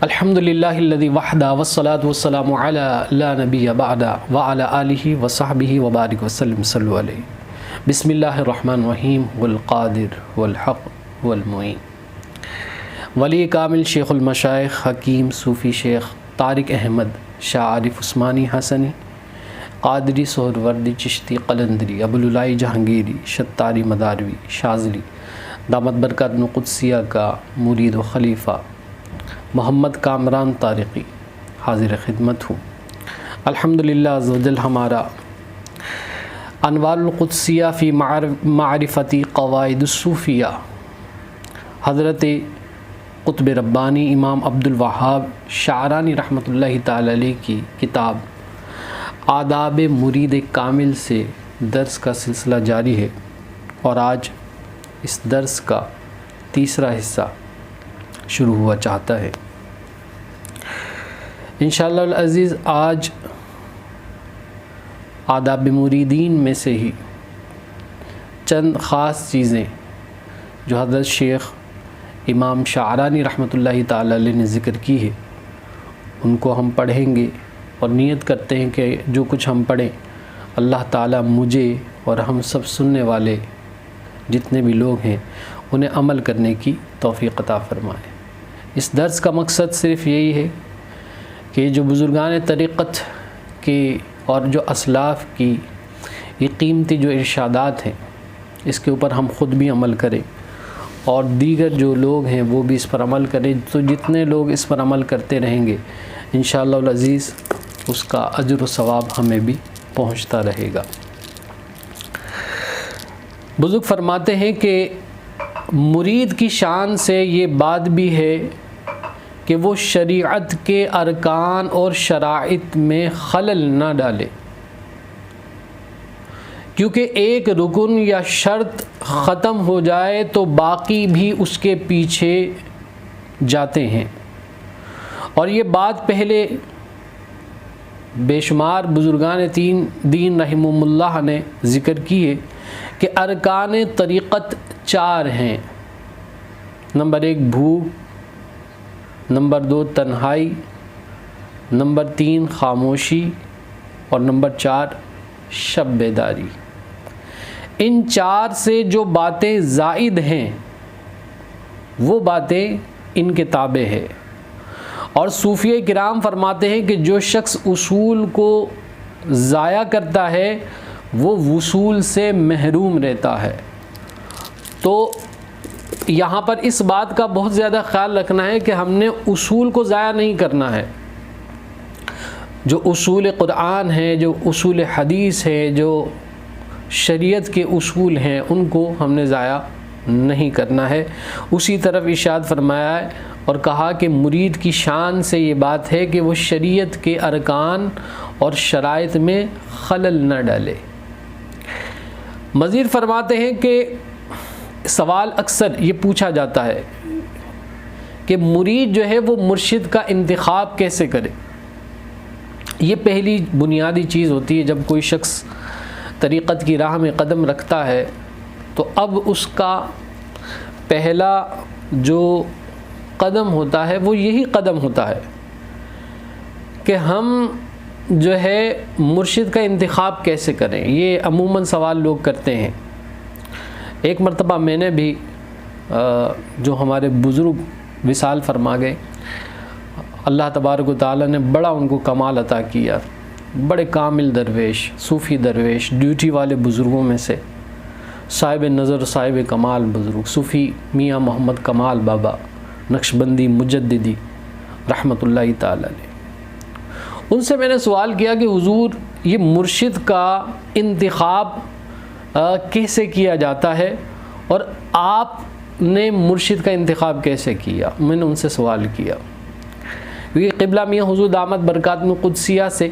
الحمدللہ الذی وحدہ والصلاة والسلام علی لا نبی بعدہ وعلی آلہ وصحبہ وبارک وسلم صلو علیہ. بسم اللہ الرحمن الرحیم. والقادر والحق والمعین. ولی کامل شیخ المشائخ حکیم صوفی شیخ طارق احمد شاہ عارف عثمانی حسنی قادری سہروردی چشتی قلندری ابوالعلائی جہانگیری شتاری مداروی شاذلی دامت برکات قدسیہ کا مرید و خلیفہ محمد کامران طارقی حاضر خدمت ہوں. الحمدللہ عز و جل ہمارا انوار القدسیہ فی معرفتی قواعد الصوفیہ حضرت قطب ربانی امام عبد الوہاب شعرانی رحمۃ اللہ تعالی علیہ کی کتاب آداب مرید کامل سے درس کا سلسلہ جاری ہے، اور آج اس درس کا تیسرا حصہ شروع ہوا چاہتا ہے. انشاءاللہ العزیز آج آداب مریدین میں سے ہی چند خاص چیزیں جو حضرت شیخ امام شعرانی رحمۃ اللہ تعالی علیہ نے ذکر کی ہے ان کو ہم پڑھیں گے، اور نیت کرتے ہیں کہ جو کچھ ہم پڑھیں اللہ تعالیٰ مجھے اور ہم سب سننے والے جتنے بھی لوگ ہیں انہیں عمل کرنے کی توفیق عطا فرمائے. اس درس کا مقصد صرف یہی ہے کہ جو بزرگان طریقت کے اور جو اسلاف کی یہ قیمتی جو ارشادات ہیں اس کے اوپر ہم خود بھی عمل کریں، اور دیگر جو لوگ ہیں وہ بھی اس پر عمل کریں. تو جتنے لوگ اس پر عمل کرتے رہیں گے انشاءاللہ العزیز اس کا اجر و ثواب ہمیں بھی پہنچتا رہے گا. بزرگ فرماتے ہیں کہ مرید کی شان سے یہ بات بھی ہے کہ وہ شریعت کے ارکان اور شرائط میں خلل نہ ڈالے، کیونکہ ایک رکن یا شرط ختم ہو جائے تو باقی بھی اس کے پیچھے جاتے ہیں. اور یہ بات پہلے بے شمار بزرگان دین رحمہم اللہ نے ذکر کی ہے کہ ارکان طریقت 4 ہیں. نمبر 1 بھوک، نمبر 2 تنہائی، نمبر 3 خاموشی، اور نمبر 4 شب بیداری. ان 4 سے جو باتیں زائد ہیں وہ باتیں ان کے تابع ہے. اور صوفیہ کرام فرماتے ہیں کہ جو شخص اصول کو ضائع کرتا ہے وہ وصول سے محروم رہتا ہے. تو یہاں پر اس بات کا بہت زیادہ خیال رکھنا ہے کہ ہم نے اصول کو ضائع نہیں کرنا ہے. جو اصول قرآن ہے، جو اصول حدیث ہے، جو شریعت کے اصول ہیں ان کو ہم نے ضائع نہیں کرنا ہے. اسی طرف ارشاد فرمایا ہے اور کہا کہ مرید کی شان سے یہ بات ہے کہ وہ شریعت کے ارکان اور شرائط میں خلل نہ ڈالے. مزید فرماتے ہیں کہ سوال اکثر یہ پوچھا جاتا ہے کہ مرید جو ہے وہ مرشد کا انتخاب کیسے کرے. یہ پہلی بنیادی چیز ہوتی ہے. جب کوئی شخص طریقت کی راہ میں قدم رکھتا ہے تو اب اس کا پہلا جو قدم ہوتا ہے وہ یہی قدم ہوتا ہے کہ ہم جو ہے مرشد کا انتخاب کیسے کریں. یہ عموماً سوال لوگ کرتے ہیں. ایک مرتبہ میں نے بھی جو ہمارے بزرگ وصال فرما گئے، اللہ تبارک و تعالیٰ نے بڑا ان کو کمال عطا کیا، بڑے کامل درویش، صوفی درویش، ڈیوٹی والے بزرگوں میں سے صاحب نظر صاحب کمال بزرگ صوفی میاں محمد کمال بابا نقشبندی مجددی رحمۃ اللہ تعالی علیہ. ان سے میں نے سوال کیا کہ حضور یہ مرشد کا انتخاب کیسے کیا جاتا ہے، اور آپ نے مرشد کا انتخاب کیسے کیا. میں نے ان سے سوال کیا کیونکہ قبلہ میاں حضور دامت برکات قدسیہ سے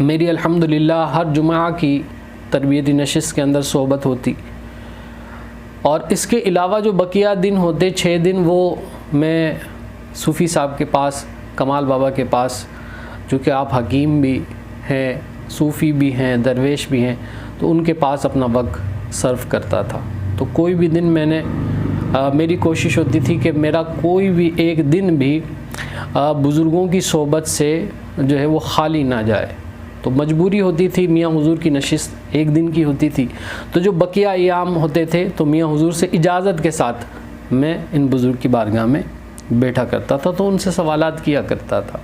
میری الحمدللہ ہر جمعہ کی تربیتی نشست کے اندر صحبت ہوتی، اور اس کے علاوہ جو بقیہ دن ہوتے 6 دن وہ میں صوفی صاحب کے پاس کمال بابا کے پاس، جو کہ آپ حکیم بھی ہیں، صوفی بھی ہیں، درویش بھی ہیں، تو ان کے پاس اپنا وقت صرف کرتا تھا. تو کوئی بھی دن میں نے میری کوشش ہوتی تھی کہ میرا کوئی بھی ایک دن بھی بزرگوں کی صحبت سے جو ہے وہ خالی نہ جائے. تو مجبوری ہوتی تھی، میاں حضور کی نشست ایک دن کی ہوتی تھی، تو جو بقیہ ایام ہوتے تھے تو میاں حضور سے اجازت کے ساتھ میں ان بزرگ کی بارگاہ میں بیٹھا کرتا تھا، تو ان سے سوالات کیا کرتا تھا.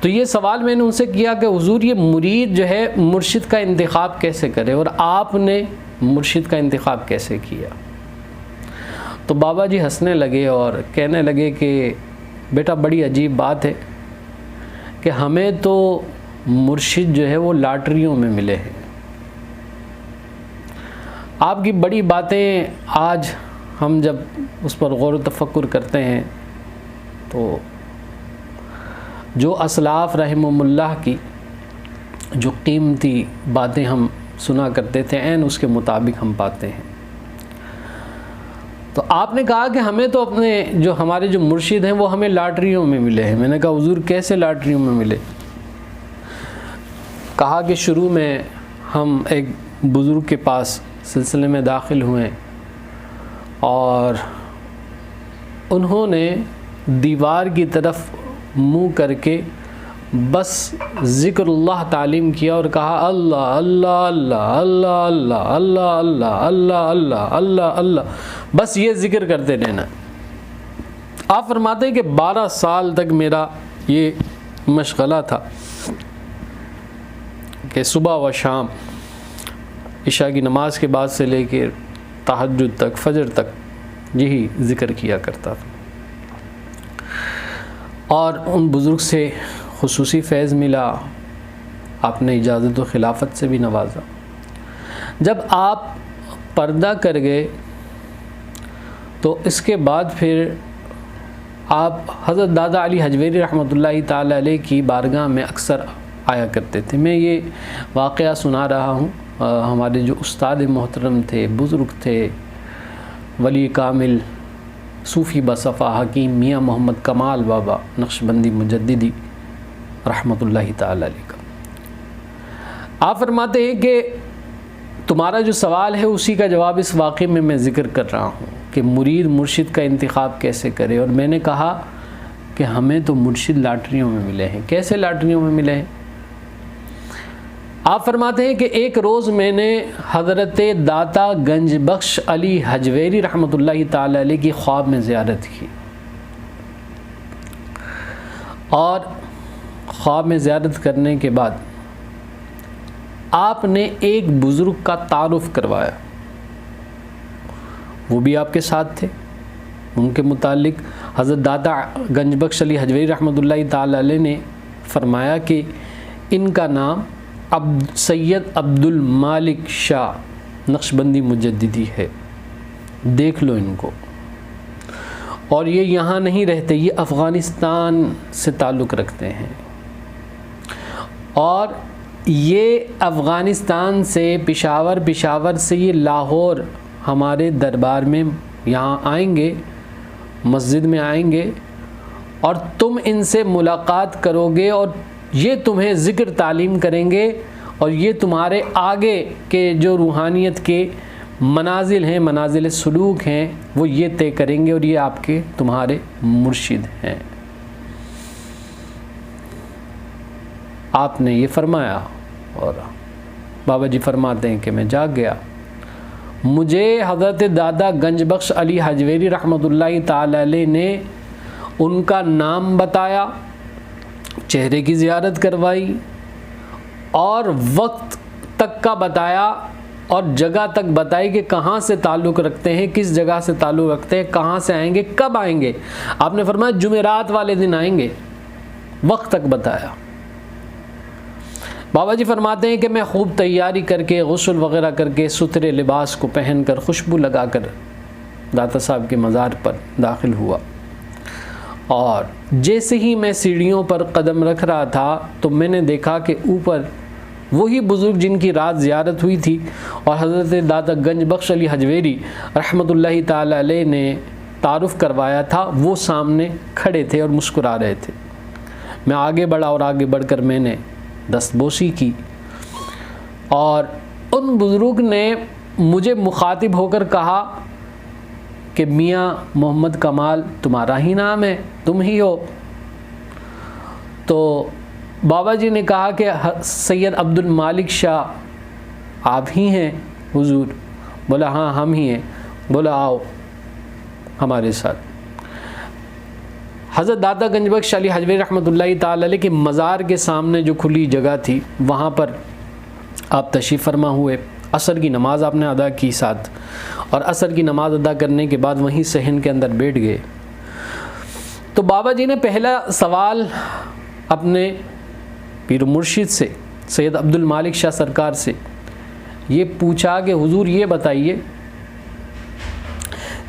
تو یہ سوال میں نے ان سے کیا کہ حضور یہ مرید جو ہے مرشد کا انتخاب کیسے کرے، اور آپ نے مرشد کا انتخاب کیسے کیا؟ تو بابا جی ہنسنے لگے اور کہنے لگے کہ بیٹا بڑی عجیب بات ہے کہ ہمیں تو مرشد جو ہے وہ لاٹریوں میں ملے ہیں. آپ کی بڑی باتیں آج ہم جب اس پر غور و تفکر کرتے ہیں تو جو اسلاف رحمہم اللہ کی جو قیمتی باتیں ہم سنا کرتے تھے عین اس کے مطابق ہم پاتے ہیں. تو آپ نے کہا کہ ہمیں تو اپنے جو ہمارے جو مرشد ہیں وہ ہمیں لاٹریوں میں ملے ہیں. میں نے کہا حضور کیسے لاٹریوں میں ملے؟ کہا کہ شروع میں ہم ایک بزرگ کے پاس سلسلے میں داخل ہوئے اور انہوں نے دیوار کی طرف منہ کر کے بس ذکر اللہ تعلیم کیا اور کہا اللہ اللہ اللہ اللہ اللہ اللہ اللہ اللہ اللہ اللہ اللہ، بس یہ ذکر کرتے رہنا. آپ فرماتے ہیں کہ 12 سال تک میرا یہ مشغلہ تھا کہ صبح و شام عشاء کی نماز کے بعد سے لے کے تہجد تک فجر تک یہی ذکر کیا کرتا تھا. اور ان بزرگ سے خصوصی فیض ملا، آپ نے اجازت و خلافت سے بھی نوازا. جب آپ پردہ کر گئے تو اس کے بعد پھر آپ حضرت دادا علی حجویری رحمۃ اللہ تعالی علیہ کی بارگاہ میں اکثر آیا کرتے تھے. میں یہ واقعہ سنا رہا ہوں، ہمارے جو استاد محترم تھے، بزرگ تھے، ولی کامل صوفی بصفا حکیم میاں محمد کمال بابا نقشبندی مجددی رحمۃ اللہ تعالی علیہ کا. آپ فرماتے ہیں کہ تمہارا جو سوال ہے اسی کا جواب اس واقعے میں میں ذکر کر رہا ہوں کہ مرید مرشد کا انتخاب کیسے کرے. اور میں نے کہا کہ ہمیں تو مرشد لاٹریوں میں ملے ہیں. کیسے لاٹریوں میں ملے ہیں؟ آپ فرماتے ہیں کہ ایک روز میں نے حضرت داتا گنج بخش علی حجویری رحمۃ اللہ تعالی علیہ کی خواب میں زیارت کی، اور خواب میں زیارت کرنے کے بعد آپ نے ایک بزرگ کا تعارف کروایا، وہ بھی آپ کے ساتھ تھے. ان کے متعلق حضرت داتا گنج بخش علی حجویری رحمۃ اللہ تعالی علیہ نے فرمایا کہ ان کا نام سید عبد المالک شاہ نقشبندی مجددی ہے، دیکھ لو ان کو. اور یہ یہاں نہیں رہتے، یہ افغانستان سے تعلق رکھتے ہیں، اور یہ افغانستان سے پشاور سے یہ لاہور ہمارے دربار میں یہاں آئیں گے، مسجد میں آئیں گے، اور تم ان سے ملاقات کرو گے اور یہ تمہیں ذکر تعلیم کریں گے، اور یہ تمہارے آگے کے جو روحانیت کے منازل ہیں، منازل سلوک ہیں، وہ یہ طے کریں گے، اور یہ آپ کے تمہارے مرشد ہیں. آپ نے یہ فرمایا اور بابا جی فرماتے ہیں کہ میں جاگ گیا. مجھے حضرت دادا گنج بخش علی حجویری رحمۃ اللہ تعالی علیہ نے ان کا نام بتایا، چہرے کی زیارت کروائی، اور وقت تک کا بتایا، اور جگہ تک بتائی کہ کہاں سے تعلق رکھتے ہیں، کس جگہ سے تعلق رکھتے ہیں، کہاں سے آئیں گے، کب آئیں گے. آپ نے فرمایا جمعرات والے دن آئیں گے، وقت تک بتایا. بابا جی فرماتے ہیں کہ میں خوب تیاری کر کے غسل وغیرہ کر کے ستھرے لباس کو پہن کر خوشبو لگا کر داتا صاحب کے مزار پر داخل ہوا، اور جیسے ہی میں سیڑھیوں پر قدم رکھ رہا تھا تو میں نے دیکھا کہ اوپر وہی بزرگ جن کی رات زیارت ہوئی تھی اور حضرت داتا گنج بخش علی حجویری رحمۃ اللہ تعالی علیہ نے تعارف کروایا تھا، وہ سامنے کھڑے تھے اور مسکرا رہے تھے. میں آگے بڑھا اور آگے بڑھ کر میں نے دستبوسی کی، اور ان بزرگ نے مجھے مخاطب ہو کر کہا کہ میاں محمد کمال تمہارا ہی نام ہے، تم ہی ہو؟ تو بابا جی نے کہا کہ سید عبد المالک شاہ آپ ہی ہیں حضور؟ بولا ہاں ہم ہی ہیں۔ بولا آؤ ہمارے ساتھ۔ حضرت داتا گنج بخش علی حجویری رحمۃ اللہ تعالی علیہ کے مزار کے سامنے جو کھلی جگہ تھی وہاں پر آپ تشریف فرما ہوئے۔ عصر کی نماز آپ نے ادا کی ساتھ، اور عصر کی نماز ادا کرنے کے بعد وہیں صحن کے اندر بیٹھ گئے۔ تو بابا جی نے پہلا سوال اپنے پیر مرشد سے سید عبد المالک شاہ سرکار سے یہ پوچھا کہ حضور یہ بتائیے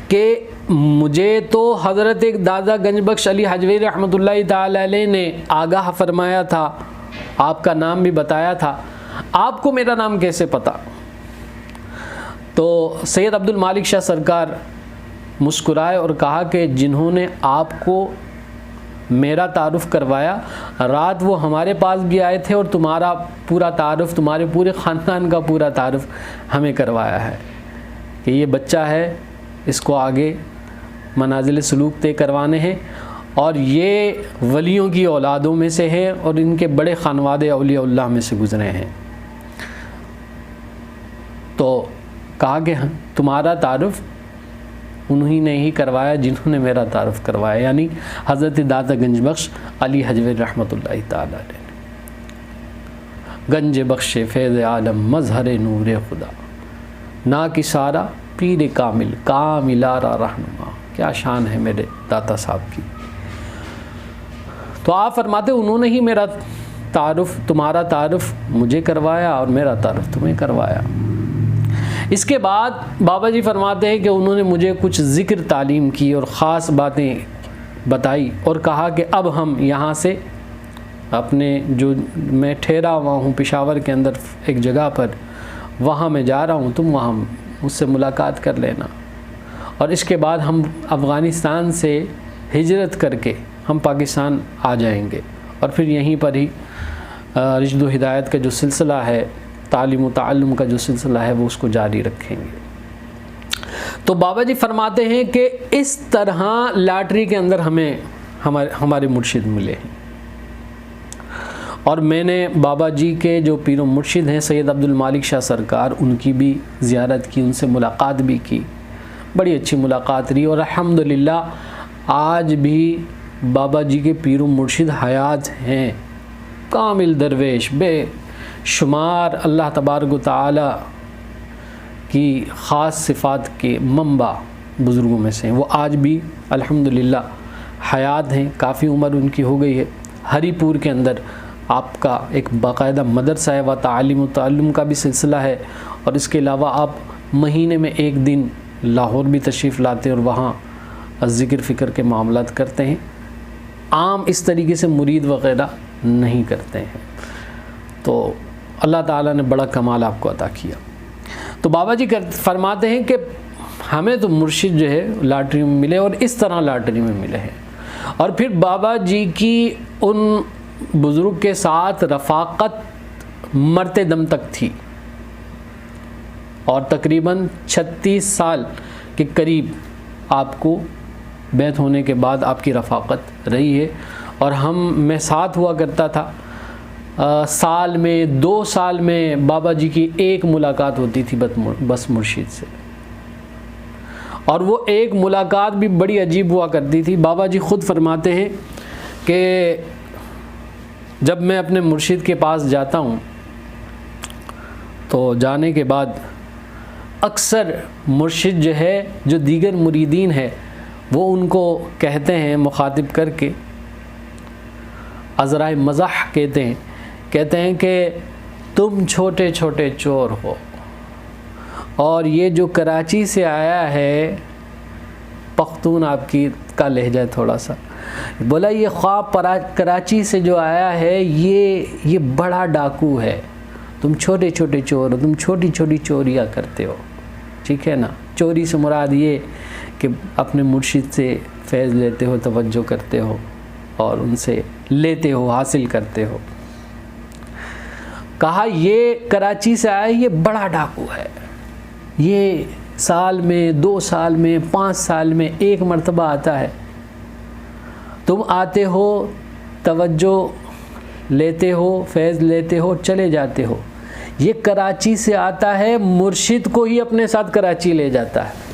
کہ مجھے تو حضرت دادا گنج بخش علی حجویری رحمۃ اللہ تعالی علیہ نے آگاہ فرمایا تھا، آپ کا نام بھی بتایا تھا، آپ کو میرا نام کیسے پتہ؟ تو سید عبد المالک شاہ سرکار مسکرائے اور کہا کہ جنہوں نے آپ کو میرا تعارف کروایا، رات وہ ہمارے پاس بھی آئے تھے اور تمہارا پورا تعارف، تمہارے پورے خاندان کا پورا تعارف ہمیں کروایا ہے کہ یہ بچہ ہے، اس کو آگے منازل سلوک طے کروانے ہیں، اور یہ ولیوں کی اولادوں میں سے ہے اور ان کے بڑے خانوادے اولیاء اللہ میں سے گزرے ہیں۔ تو کہا کہ تمہارا تعارف انہی نے ہی کروایا جنہوں نے میرا تعارف کروایا، یعنی حضرت داتا گنج بخش علی حجویری رحمۃ اللہ تعالی علیہ۔ گنج بخش فیض عالم مظہر نور خدا، نا کسارا پیر کامل کاملارا رہنما۔ کیا شان ہے میرے داتا صاحب کی۔ تو آپ فرماتے انہوں نے ہی میرا تعارف، تمہارا تعارف مجھے کروایا اور میرا تعارف تمہیں کروایا۔ اس کے بعد بابا جی فرماتے ہیں کہ انہوں نے مجھے کچھ ذکر تعلیم کی اور خاص باتیں بتائی اور کہا کہ اب ہم یہاں سے اپنے جو میں ٹھہرا ہوا ہوں پشاور کے اندر ایک جگہ پر، وہاں میں جا رہا ہوں، تم وہاں مجھ سے ملاقات کر لینا، اور اس کے بعد ہم افغانستان سے ہجرت کر کے ہم پاکستان آ جائیں گے، اور پھر یہیں پر ہی رشد و ہدایت کا جو سلسلہ ہے، تعلیم و تعلم کا جو سلسلہ ہے، وہ اس کو جاری رکھیں گے۔ تو بابا جی فرماتے ہیں کہ اس طرح لاٹری کے اندر ہمیں ہمارے مرشد ملے ہیں، اور میں نے بابا جی کے جو پیر و مرشد ہیں سید عبد المالک شاہ سرکار، ان کی بھی زیارت کی، ان سے ملاقات بھی کی، بڑی اچھی ملاقات رہی، اور الحمدللہ آج بھی بابا جی کے پیر و مرشد حیات ہیں، کامل درویش، بے شمار اللہ تبارک و تعالی کی خاص صفات کے منبع بزرگوں میں سے ہیں، وہ آج بھی الحمدللہ حیات ہیں، کافی عمر ان کی ہو گئی ہے۔ ہری پور کے اندر آپ کا ایک باقاعدہ مدرسہ ہے و تعلیم و تعلم کا بھی سلسلہ ہے، اور اس کے علاوہ آپ مہینے میں ایک دن لاہور بھی تشریف لاتے اور وہاں ذکر فکر کے معاملات کرتے ہیں، عام اس طریقے سے مرید وغیرہ نہیں کرتے ہیں۔ تو اللہ تعالیٰ نے بڑا کمال آپ کو عطا کیا۔ تو بابا جی فرماتے ہیں کہ ہمیں تو مرشد جو ہے لاٹری میں ملے، اور اس طرح لاٹری میں ملے ہیں، اور پھر بابا جی کی ان بزرگ کے ساتھ رفاقت مرتے دم تک تھی، اور تقریباً 36 سال کے قریب آپ کو بیعت ہونے کے بعد آپ کی رفاقت رہی ہے، اور میں ساتھ ہوا کرتا تھا، سال میں 2 سال میں بابا جی کی ایک ملاقات ہوتی تھی بس مرشد سے، اور وہ ایک ملاقات بھی بڑی عجیب ہوا کرتی تھی۔ بابا جی خود فرماتے ہیں کہ جب میں اپنے مرشد کے پاس جاتا ہوں تو جانے کے بعد اکثر مرشد جو ہے، جو دیگر مریدین ہے، وہ ان کو کہتے ہیں مخاطب کر کے، عذرائے مزاح کہتے ہیں کہ تم چھوٹے چھوٹے چور ہو، اور یہ جو کراچی سے آیا ہے، پختون آپ کا لہجہ تھوڑا سا، بولا یہ خواب کراچی سے جو آیا ہے یہ بڑا ڈاکو ہے، تم چھوٹے چھوٹے چور ہو، تم چھوٹی چھوٹی چوریاں کرتے ہو، ٹھیک ہے نا۔ چوری سے مراد یہ کہ اپنے مرشد سے فیض لیتے ہو، توجہ کرتے ہو، اور ان سے لیتے ہو، حاصل کرتے ہو۔ کہا یہ کراچی سے آیا، یہ بڑا ڈاکو ہے، یہ سال میں 2 سال میں 5 سال میں 1 مرتبہ آتا ہے. تم آتے ہو، توجہ لیتے ہو، فیض لیتے ہو، چلے جاتے ہو. یہ کراچی سے آتا ہے، مرشد کو ہی اپنے ساتھ کراچی لے جاتا ہے.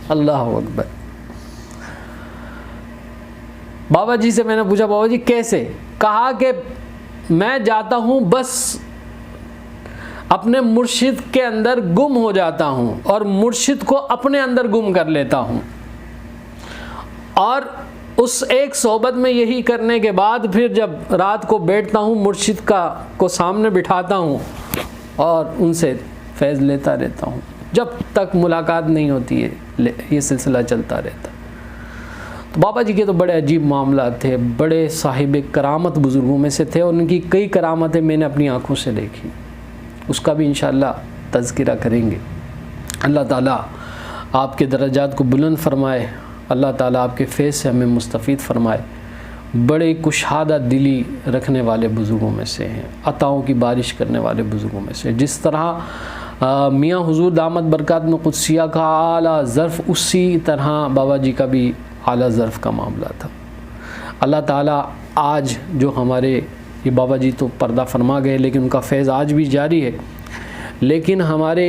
اللہ اکبر. بابا جی سے میں نے پوچھا بابا جی کیسے؟ کہا کہ میں جاتا ہوں بس اپنے مرشد کے اندر گم ہو جاتا ہوں اور مرشد کو اپنے اندر گم کر لیتا ہوں، اور اس ایک صحبت میں یہی کرنے کے بعد پھر جب رات کو بیٹھتا ہوں مرشد کو سامنے بٹھاتا ہوں اور ان سے فیض لیتا رہتا ہوں جب تک ملاقات نہیں ہوتی ہے. یہ سلسلہ چلتا رہتا. تو بابا جی کے تو بڑے عجیب معاملات تھے، بڑے صاحب کرامت بزرگوں میں سے تھے، اور ان کی کئی کرامتیں میں نے اپنی آنکھوں سے دیکھی. اس کا بھی انشاءاللہ تذکرہ کریں گے. اللہ تعالیٰ آپ کے درجات کو بلند فرمائے، اللہ تعالیٰ آپ کے فیض سے ہمیں مستفید فرمائے. بڑے کشادہ دلی رکھنے والے بزرگوں میں سے ہیں، عطاؤں کی بارش کرنے والے بزرگوں میں سے. جس طرح میاں حضور دامت برکات میں قدسیہ کا اعلیٰ ظرف، اسی طرح بابا جی کا بھی اعلیٰ ظرف کا معاملہ تھا. اللہ تعالیٰ آج جو ہمارے یہ بابا جی تو پردہ فرما گئے لیکن ان کا فیض آج بھی جاری ہے، لیکن ہمارے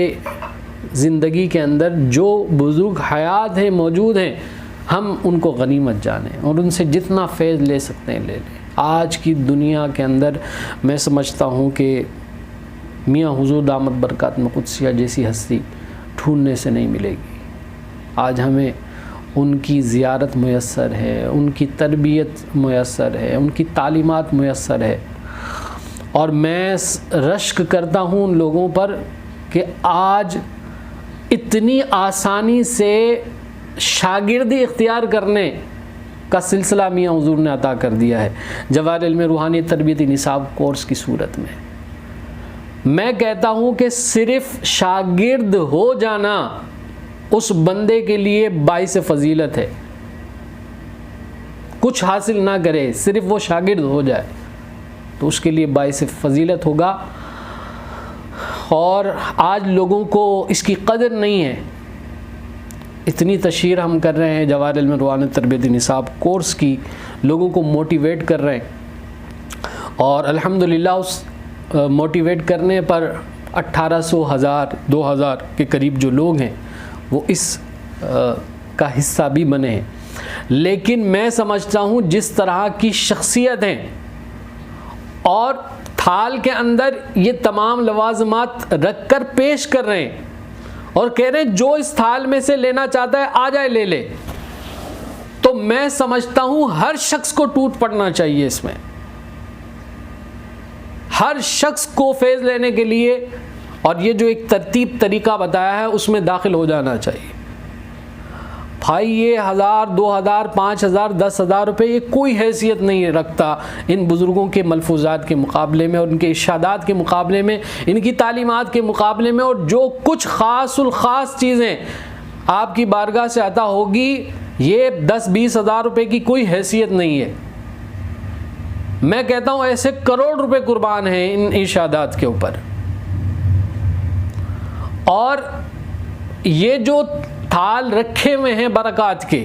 زندگی کے اندر جو بزرگ حیات ہیں، موجود ہیں، ہم ان کو غنیمت جانیں اور ان سے جتنا فیض لے سکتے ہیں لے لیں. آج کی دنیا کے اندر میں سمجھتا ہوں کہ میاں حضور دامت برکات میں قدسیہ جیسی ہستی ڈھونڈنے سے نہیں ملے گی. آج ہمیں ان کی زیارت میسر ہے، ان کی تربیت میسر ہے، ان کی تعلیمات میسر ہے. اور میں رشک کرتا ہوں ان لوگوں پر کہ آج اتنی آسانی سے شاگردی اختیار کرنے کا سلسلہ میاں حضور نے عطا کر دیا ہے جواہر علم روحانی تربیتی نصاب کورس کی صورت میں. میں کہتا ہوں کہ صرف شاگرد ہو جانا اس بندے کے لیے باعث فضیلت ہے. کچھ حاصل نہ کرے، صرف وہ شاگرد ہو جائے تو اس کے لیے باعث فضیلت ہوگا. اور آج لوگوں کو اس کی قدر نہیں ہے. اتنی تشہیر ہم کر رہے ہیں جواہر علم روحانی تربیتی نصاب کورس کی، لوگوں کو موٹیویٹ کر رہے ہیں، اور الحمدللہ اس موٹیویٹ کرنے پر 1800 1000 2000 کے قریب جو لوگ ہیں وہ اس کا حصہ بھی بنے ہیں. لیکن میں سمجھتا ہوں جس طرح کی شخصیت ہیں اور تھال کے اندر یہ تمام لوازمات رکھ کر پیش کر رہے ہیں اور کہہ رہے ہیں جو اس تھال میں سے لینا چاہتا ہے آ جائے لے لے، تو میں سمجھتا ہوں ہر شخص کو ٹوٹ پڑنا چاہیے. اس میں ہر شخص کو فیض لینے کے لیے اور یہ جو ایک ترتیب طریقہ بتایا ہے اس میں داخل ہو جانا چاہیے. بھائی یہ 1000 2000 5000 10,000 روپے یہ کوئی حیثیت نہیں رکھتا ان بزرگوں کے ملفوظات کے مقابلے میں اور ان کے ارشادات کے مقابلے میں، ان کی تعلیمات کے مقابلے میں. اور جو کچھ خاص الخاص چیزیں آپ کی بارگاہ سے عطا ہوگی یہ 10-20 ہزار روپے کی کوئی حیثیت نہیں ہے. میں کہتا ہوں ایسے کروڑ روپے قربان ہیں ان ارشادات کے اوپر. اور یہ جو تھال رکھے ہوئے ہیں برکات کے،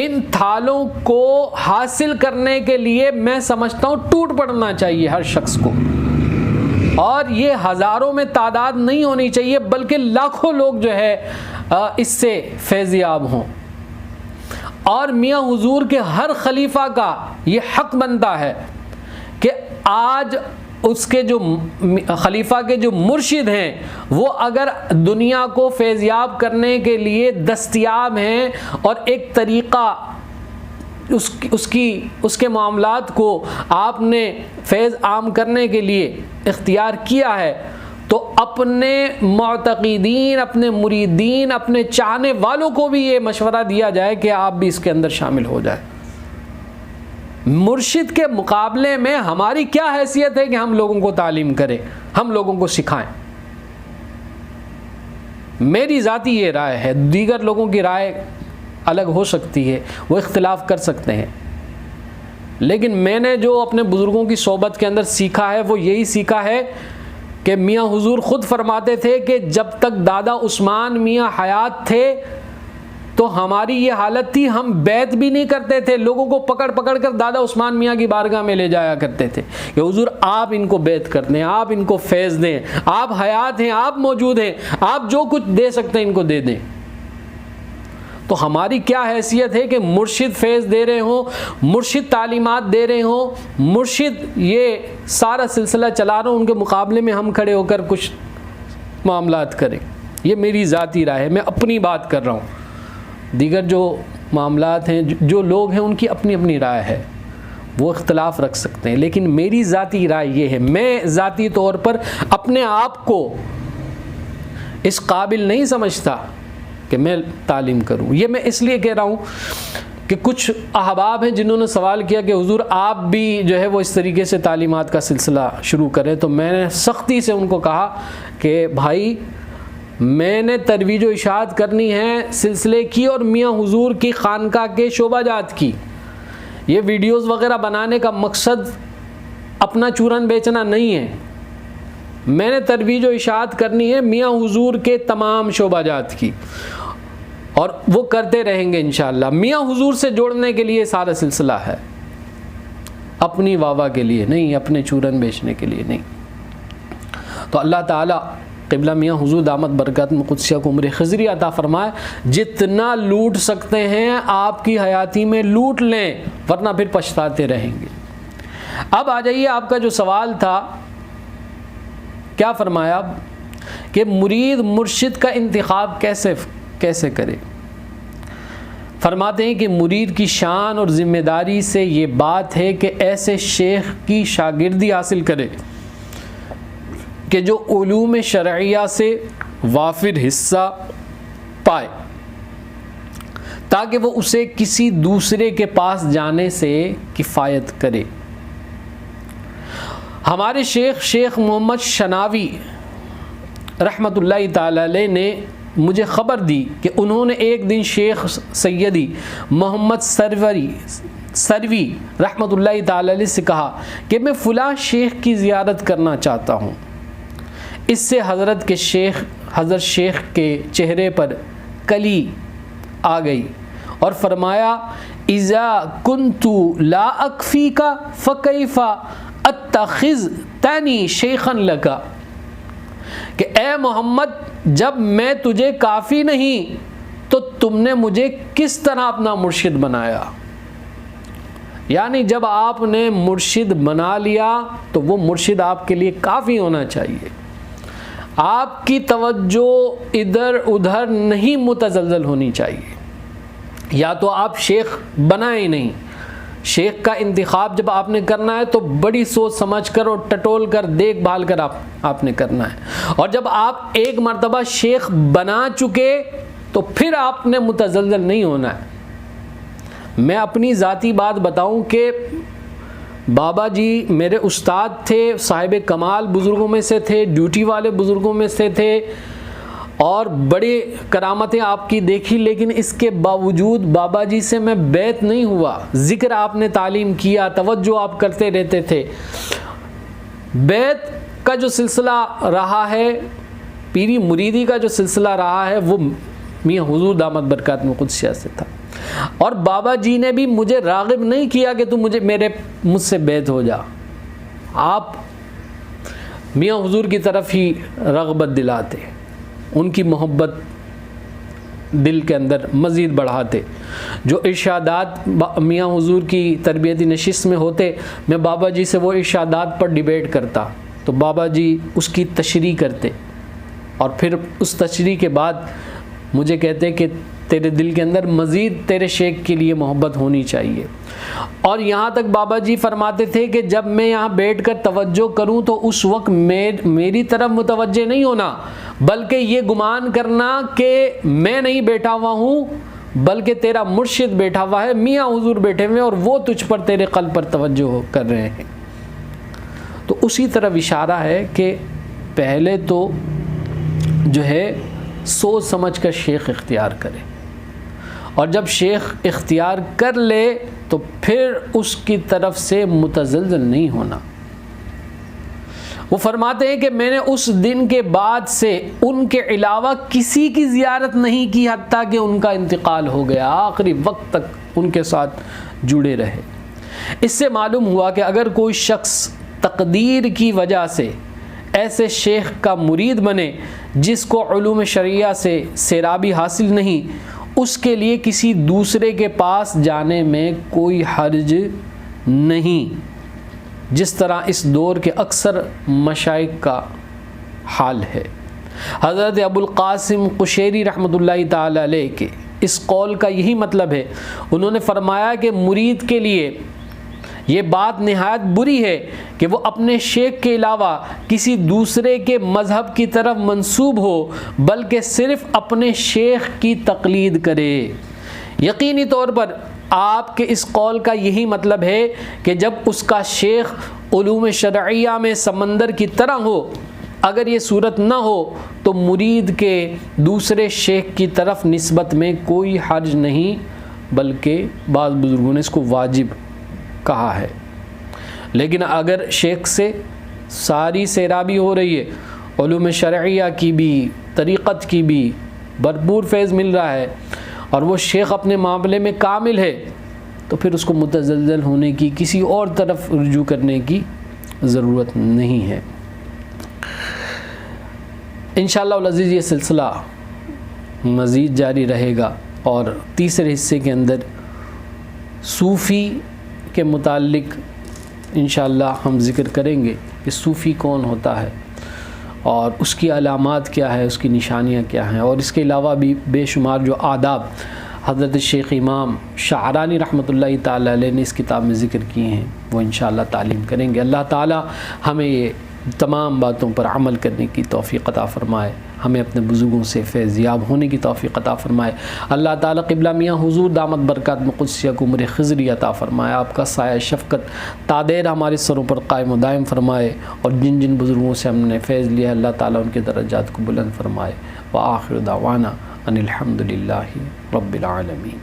ان تھالوں کو حاصل کرنے کے لیے میں سمجھتا ہوں ٹوٹ پڑنا چاہیے ہر شخص کو. اور یہ ہزاروں میں تعداد نہیں ہونی چاہیے بلکہ لاکھوں لوگ جو ہے اس سے فیضیاب ہوں. اور میاں حضور کے ہر خلیفہ کا یہ حق بنتا ہے کہ آج اس کے جو خلیفہ کے جو مرشد ہیں وہ اگر دنیا کو فیضیاب کرنے کے لیے دستیاب ہیں اور ایک طریقہ اس کے معاملات کو آپ نے فیض عام کرنے کے لیے اختیار کیا ہے تو اپنے معتقدین، اپنے مریدین، اپنے چاہنے والوں کو بھی یہ مشورہ دیا جائے کہ آپ بھی اس کے اندر شامل ہو جائیں. مرشد کے مقابلے میں ہماری کیا حیثیت ہے کہ ہم لوگوں کو تعلیم کریں، ہم لوگوں کو سکھائیں. میری ذاتی یہ رائے ہے، دیگر لوگوں کی رائے الگ ہو سکتی ہے، وہ اختلاف کر سکتے ہیں، لیکن میں نے جو اپنے بزرگوں کی صحبت کے اندر سیکھا ہے وہ یہی سیکھا ہے کہ میاں حضور خود فرماتے تھے کہ جب تک دادا عثمان میاں حیات تھے تو ہماری یہ حالت تھی، ہم بیعت بھی نہیں کرتے تھے، لوگوں کو پکڑ پکڑ کر دادا عثمان میاں کی بارگاہ میں لے جایا کرتے تھے کہ حضور آپ ان کو بیعت کر دیں، آپ ان کو فیض دیں، آپ حیات ہیں، آپ موجود ہیں، آپ جو کچھ دے سکتے ہیں ان کو دے دیں۔ تو ہماری کیا حیثیت ہے کہ مرشد فیض دے رہے ہوں، مرشد تعلیمات دے رہے ہوں، مرشد یہ سارا سلسلہ چلا رہے ہوں، ان کے مقابلے میں ہم کھڑے ہو کر کچھ معاملات کریں۔ یہ میری ذاتی رائے ہے، میں اپنی بات کر رہا ہوں، دیگر جو معاملات ہیں جو لوگ ہیں ان کی اپنی اپنی رائے ہے، وہ اختلاف رکھ سکتے ہیں، لیکن میری ذاتی رائے یہ ہے، میں ذاتی طور پر اپنے آپ کو اس قابل نہیں سمجھتا کہ میں تعلیم کروں۔ یہ میں اس لیے کہہ رہا ہوں کہ کچھ احباب ہیں جنہوں نے سوال کیا کہ حضور آپ بھی جو ہے وہ اس طریقے سے تعلیمات کا سلسلہ شروع کریں، تو میں نے سختی سے ان کو کہا کہ بھائی میں نے ترویج و اشاعت کرنی ہے سلسلے کی اور میاں حضور کی خانقاہ کے شعبہ جات کی۔ یہ ویڈیوز وغیرہ بنانے کا مقصد اپنا چورن بیچنا نہیں ہے، میں نے ترویج و اشاعت کرنی ہے میاں حضور کے تمام شعبہ جات کی، اور وہ کرتے رہیں گے انشاءاللہ۔ میاں حضور سے جوڑنے کے لیے سارا سلسلہ ہے، اپنی واہ کے لیے نہیں، اپنے چورن بیچنے کے لیے نہیں۔ تو اللہ تعالیٰ قبلہ میاں حضور دامت برکات قدسیہ کو عمر خضری عطا فرمائے، جتنا لوٹ سکتے ہیں آپ کی حیاتی میں لوٹ لیں، ورنہ پھر پچھتاتے رہیں گے۔ اب آ جائیے، آپ کا جو سوال تھا، کیا فرمایا کہ مرید مرشد کا انتخاب کیسے کرے؟ فرماتے ہیں کہ مرید کی شان اور ذمہ داری سے یہ بات ہے کہ ایسے شیخ کی شاگردی حاصل کرے کہ جو علوم شرعیہ سے وافر حصہ پائے، تاکہ وہ اسے کسی دوسرے کے پاس جانے سے کفایت کرے۔ ہمارے شیخ محمد شناوی رحمۃ اللہ تعالی علیہ نے مجھے خبر دی کہ انہوں نے ایک دن شیخ سیدی محمد سروی رحمۃ اللہ تعالی علیہ سے کہا کہ میں فلاں شیخ کی زیارت کرنا چاہتا ہوں۔ اس سے حضرت شیخ کے چہرے پر کلی آ گئی اور فرمایا اذا کنت لا اکفیک فکیف اتخذتنی شیخا لک، کہ اے محمد جب میں تجھے کافی نہیں تو تم نے مجھے کس طرح اپنا مرشد بنایا؟ یعنی جب آپ نے مرشد بنا لیا تو وہ مرشد آپ کے لیے کافی ہونا چاہیے، آپ کی توجہ ادھر ادھر نہیں متزلزل ہونی چاہیے۔ یا تو آپ شیخ بنائیں نہیں، شیخ کا انتخاب جب آپ نے کرنا ہے تو بڑی سوچ سمجھ کر اور ٹٹول کر دیکھ بھال کر آپ نے کرنا ہے، اور جب آپ ایک مرتبہ شیخ بنا چکے تو پھر آپ نے متزلزل نہیں ہونا ہے۔ میں اپنی ذاتی بات بتاؤں کہ بابا جی میرے استاد تھے، صاحب کمال بزرگوں میں سے تھے، ڈیوٹی والے بزرگوں میں سے تھے، اور بڑی کرامتیں آپ کی دیکھی، لیکن اس کے باوجود بابا جی سے میں بیعت نہیں ہوا۔ ذکر آپ نے تعلیم کیا، توجہ آپ کرتے رہتے تھے، بیعت کا جو سلسلہ رہا ہے، پیری مریدی کا جو سلسلہ رہا ہے، وہ میاں حضور دامت برکات قدسیہ سے تھا، اور بابا جی نے بھی مجھے راغب نہیں کیا کہ تم مجھ سے بیعت ہو جا، آپ میاں حضور کی طرف ہی رغبت دلاتے، ان کی محبت دل کے اندر مزید بڑھاتے۔ جو ارشادات میاں حضور کی تربیتی نشست میں ہوتے، میں بابا جی سے وہ ارشادات پر ڈیبیٹ کرتا تو بابا جی اس کی تشریح کرتے، اور پھر اس تشریح کے بعد مجھے کہتے کہ تیرے دل کے اندر مزید تیرے شیخ کے لیے محبت ہونی چاہیے۔ اور یہاں تک بابا جی فرماتے تھے کہ جب میں یہاں بیٹھ کر توجہ کروں تو اس وقت میری طرف متوجہ نہیں ہونا، بلکہ یہ گمان کرنا کہ میں نہیں بیٹھا ہوا ہوں، بلکہ تیرا مرشد بیٹھا ہوا ہے، میاں حضور بیٹھے ہوئے، اور وہ تجھ پر تیرے قلب پر توجہ کر رہے ہیں۔ تو اسی طرح اشارہ ہے کہ پہلے تو جو ہے سوچ سمجھ کر شیخ اختیار کرے، اور جب شیخ اختیار کر لے تو پھر اس کی طرف سے متزلزل نہیں ہونا۔ وہ فرماتے ہیں کہ میں نے اس دن کے بعد سے ان کے علاوہ کسی کی زیارت نہیں کی حتیٰ کہ ان کا انتقال ہو گیا، آخری وقت تک ان کے ساتھ جڑے رہے۔ اس سے معلوم ہوا کہ اگر کوئی شخص تقدیر کی وجہ سے ایسے شیخ کا مرید بنے جس کو علوم شرعیہ سے سیرابی حاصل نہیں، اس کے لیے کسی دوسرے کے پاس جانے میں کوئی حرج نہیں، جس طرح اس دور کے اکثر مشائخ کا حال ہے۔ حضرت ابو القاسم قشیری رحمۃ اللہ تعالی علیہ کے اس قول کا یہی مطلب ہے۔ انہوں نے فرمایا کہ مرید کے لیے یہ بات نہایت بری ہے کہ وہ اپنے شیخ کے علاوہ کسی دوسرے کے مذہب کی طرف منسوب ہو، بلکہ صرف اپنے شیخ کی تقلید کرے۔ یقینی طور پر آپ کے اس قول کا یہی مطلب ہے کہ جب اس کا شیخ علوم شرعیہ میں سمندر کی طرح ہو، اگر یہ صورت نہ ہو تو مرید کے دوسرے شیخ کی طرف نسبت میں کوئی حرج نہیں، بلکہ بعض بزرگوں نے اس کو واجب کہا ہے۔ لیکن اگر شیخ سے ساری سیرابی ہو رہی ہے، علوم شرعیہ کی بھی طریقت کی بھی بھرپور فیض مل رہا ہے، اور وہ شیخ اپنے معاملے میں کامل ہے، تو پھر اس کو متزلزل ہونے کی، کسی اور طرف رجوع کرنے کی ضرورت نہیں ہے۔ انشاءاللہ العزیز یہ سلسلہ مزید جاری رہے گا، اور تیسرے حصے کے اندر صوفی کے متعلق انشاءاللہ ہم ذکر کریں گے کہ صوفی کون ہوتا ہے، اور اس کی علامات کیا ہے، اس کی نشانیاں کیا ہیں، اور اس کے علاوہ بھی بے شمار جو آداب حضرت شیخ امام شعرانی رحمۃ اللہ تعالی علیہ نے اس کتاب میں ذکر کیے ہیں، وہ انشاءاللہ تعلیم کریں گے۔ اللہ تعالی ہمیں یہ تمام باتوں پر عمل کرنے کی توفیق عطا فرمائے، ہمیں اپنے بزرگوں سے فیض یاب ہونے کی توفیق عطا فرمائے۔ اللہ تعالیٰ قبلہ میاں حضور دامت برکات مقدسیہ کو عمر خضری عطا فرمائے، آپ کا سایہ شفقت تادیر ہمارے سروں پر قائم و دائم فرمائے، اور جن جن بزرگوں سے ہم نے فیض لیا اللہ تعالیٰ ان کے درجات کو بلند فرمائے۔ وآخر دعوانا ان الحمد للہ رب العالمین۔